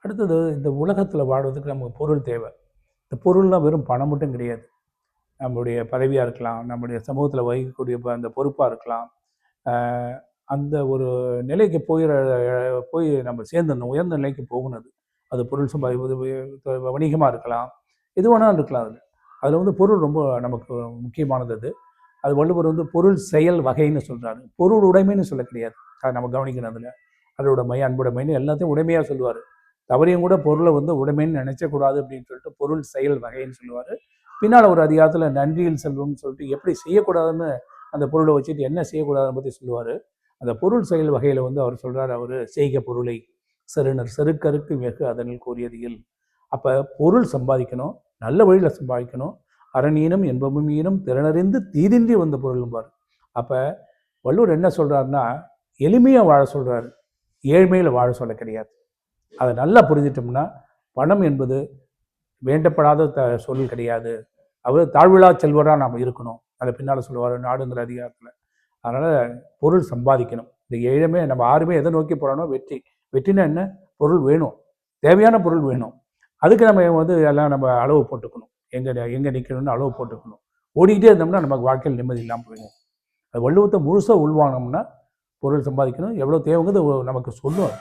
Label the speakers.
Speaker 1: அடுத்தது இந்த உலகத்தில் வாழ்வதற்கு நமக்கு பொருள் தேவை. இந்த பொருள்லாம் வெறும் பணம் மட்டும் கிடையாது. நம்முடைய பதவியாக இருக்கலாம், நம்முடைய சமூகத்தில் வகிக்கக்கூடிய அந்த பொறுப்பாக இருக்கலாம். அந்த ஒரு நிலைக்கு போய் நம்ம சேர்ந்துடணும், உயர்ந்த நிலைக்கு போகணும். அது பொருள் சம்பாதிப்பது, வணிகமாக இருக்கலாம், எது வேணாலும் இருக்கலாம். அதில் வந்து பொருள் ரொம்ப நமக்கு முக்கியமானது. அது வள்ளுவர் வந்து பொருள் செயல் வகைன்னு சொல்கிறாரு. பொருள் உடைமைன்னு சொல்ல கிடையாது. அதை நம்ம கவனிக்கணும். அதில் அருளுடைமை, அன்புடைமைன்னு எல்லாத்தையும் உடைமையாக சொல்லுவார். தவறையும் கூட பொருளை வந்து உடைமைன்னு நினைச்சக்கூடாது அப்படின்னு சொல்லிட்டு பொருள் செயல் வகைன்னு சொல்லுவார். பின்னால் ஒரு அதிகாரத்தில் நன்றியில் செல்வம்னு சொல்லிட்டு எப்படி செய்யக்கூடாதுன்னு அந்த பொருளை வச்சுட்டு என்ன செய்யக்கூடாதுன்னு பற்றி சொல்லுவார். அந்த பொருள் செயல் வகையில் வந்து அவர் சொல்கிறார், அவர் செய்க பொருளை செருணர் செருக்கருக்கு வெகு அதனில் கூறியதில். அப்போ பொருள் சம்பாதிக்கணும், நல்ல வழியில் சம்பாதிக்கணும். அரணீனம் என்பமும் ஈனம் திறனறிந்து தீதின்றி வந்த பொருளும்பார். அப்போ வள்ளுவர் என்ன சொல்கிறாருன்னா, எளிமையாக வாழ சொல்கிறாரு, ஏழ்மையில் வாழ சொல்ல கிடையாது. அதை நல்லா புரிஞ்சிட்டோம்னா பணம் என்பது வேண்டப்படாத சொல் கிடையாது. அவர் தாழ்விழா செல்வராக நாம் இருக்கணும். அதை பின்னால் சொல்லுவார் நாடுங்கிற அதிகாரத்தில். அதனால் பொருள் சம்பாதிக்கணும். இந்த ஏழமே நம்ம யாருமே எதை நோக்கி போகிறோன்னா வெற்றி. வெற்றினா என்ன? பொருள் வேணும், தேவையான பொருள் வேணும். அதுக்கு நம்ம வந்து எல்லாம் நம்ம அளவு போட்டுக்கணும். எங்கே நிற்கணும்னு அளவு போட்டுக்கணும். ஓடிக்கிட்டே இருந்தோம்னா நமக்கு வாழ்க்கையில் நிம்மதி இல்லாமல் போயிடும். அது வள்ளுவத்தை முழுசாக உள்வானோம்னா பொருள் சம்பாதிக்கணும், எவ்வளோ தேவைங்கிறது நமக்கு சொல்லும்.